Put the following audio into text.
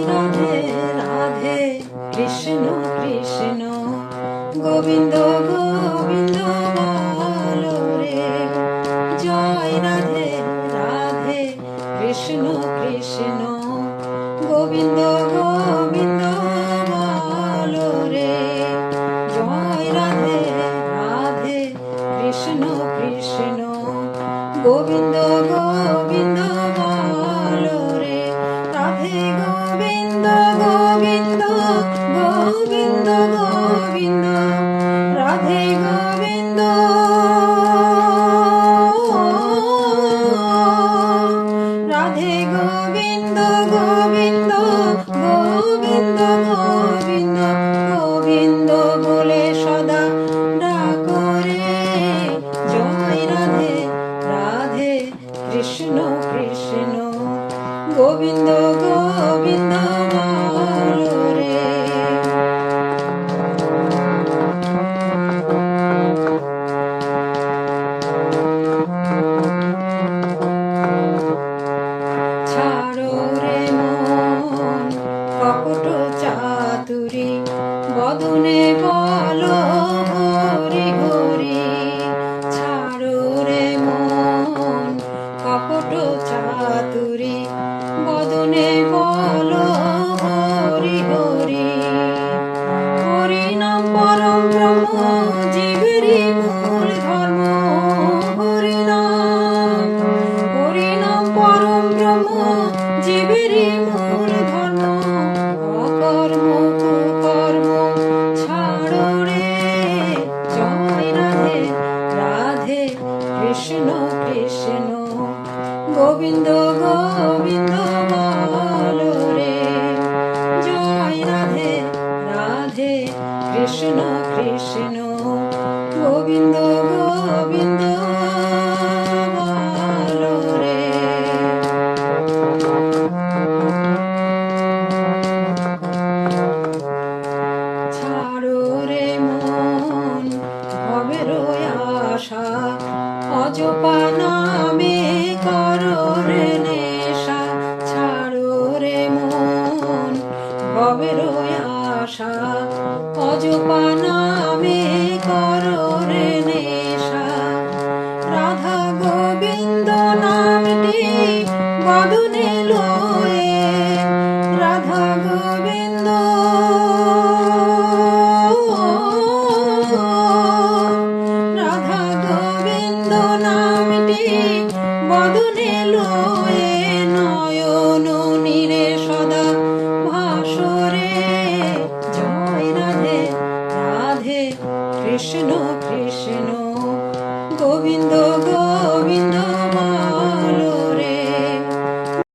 রাধে রাধে কৃষ্ণ কৃষ্ণ গোবিন্দ গোবিন্দ বলো রে। জয় রাধে রাধে কৃষ্ণ কৃষ্ণ গোবিন্দ গোবিন্দ বলো রে। জয় রাধে রাধে কৃষ্ণ কৃষ্ণ গোবিন্দ গোবিন্দ বলো রে। রাধে গোবিন্দ গোবিন্দ গোবিন্দ গোবিন্দ রাধে গোবিন্দ রাধে গোবিন্দ গোবিন্দ গোবিন্দ গোবিন্দ গোবিন্দ বলে সদা ডাকো রে। জয় রাধে রাধে কৃষ্ণ কৃষ্ণ গোবিন্দ গোবিন্দ বলো রে। ছাড়ো রে মন কপট চাতুরী বদনে বলো হরি হরি। ছাড়ো রে মন কপট চাতুরী বদনে বলো হরি হরি। হরি নাম পরম ব্রহ্ম জীবেরই মূল ধর্ম। হরি নাম পরম ব্রহ্ম জীবেরই মূল ধর্ম। অকর্ম কুকর্ম ছাড়ো রে। জয় রাধে রাধে কৃষ্ণ কৃষ্ণ গোবিন্দ গোবিন্দ বলো রে। জয় রাধে রাধে কৃষ্ণ কৃষ্ণ গোবিন্দ গোবিন্দ বলো রে। ছাড়ো রে মন ভবের আশা অজপা নামে করো রে নেশা। ছাড়ো রে মন ভবের আশা অজপা নামে করো রে নেশা। রাধা গোবিন্দ নামটি বদনে লয়ে। রাধা গোবিন্দ রাধা গোবিন্দ নামটি বদনে লয়ে। নয়ন নীরে সদা ভাসরে। জয় রাধে রাধে কৃষ্ণ কৃষ্ণ গোবিন্দ গো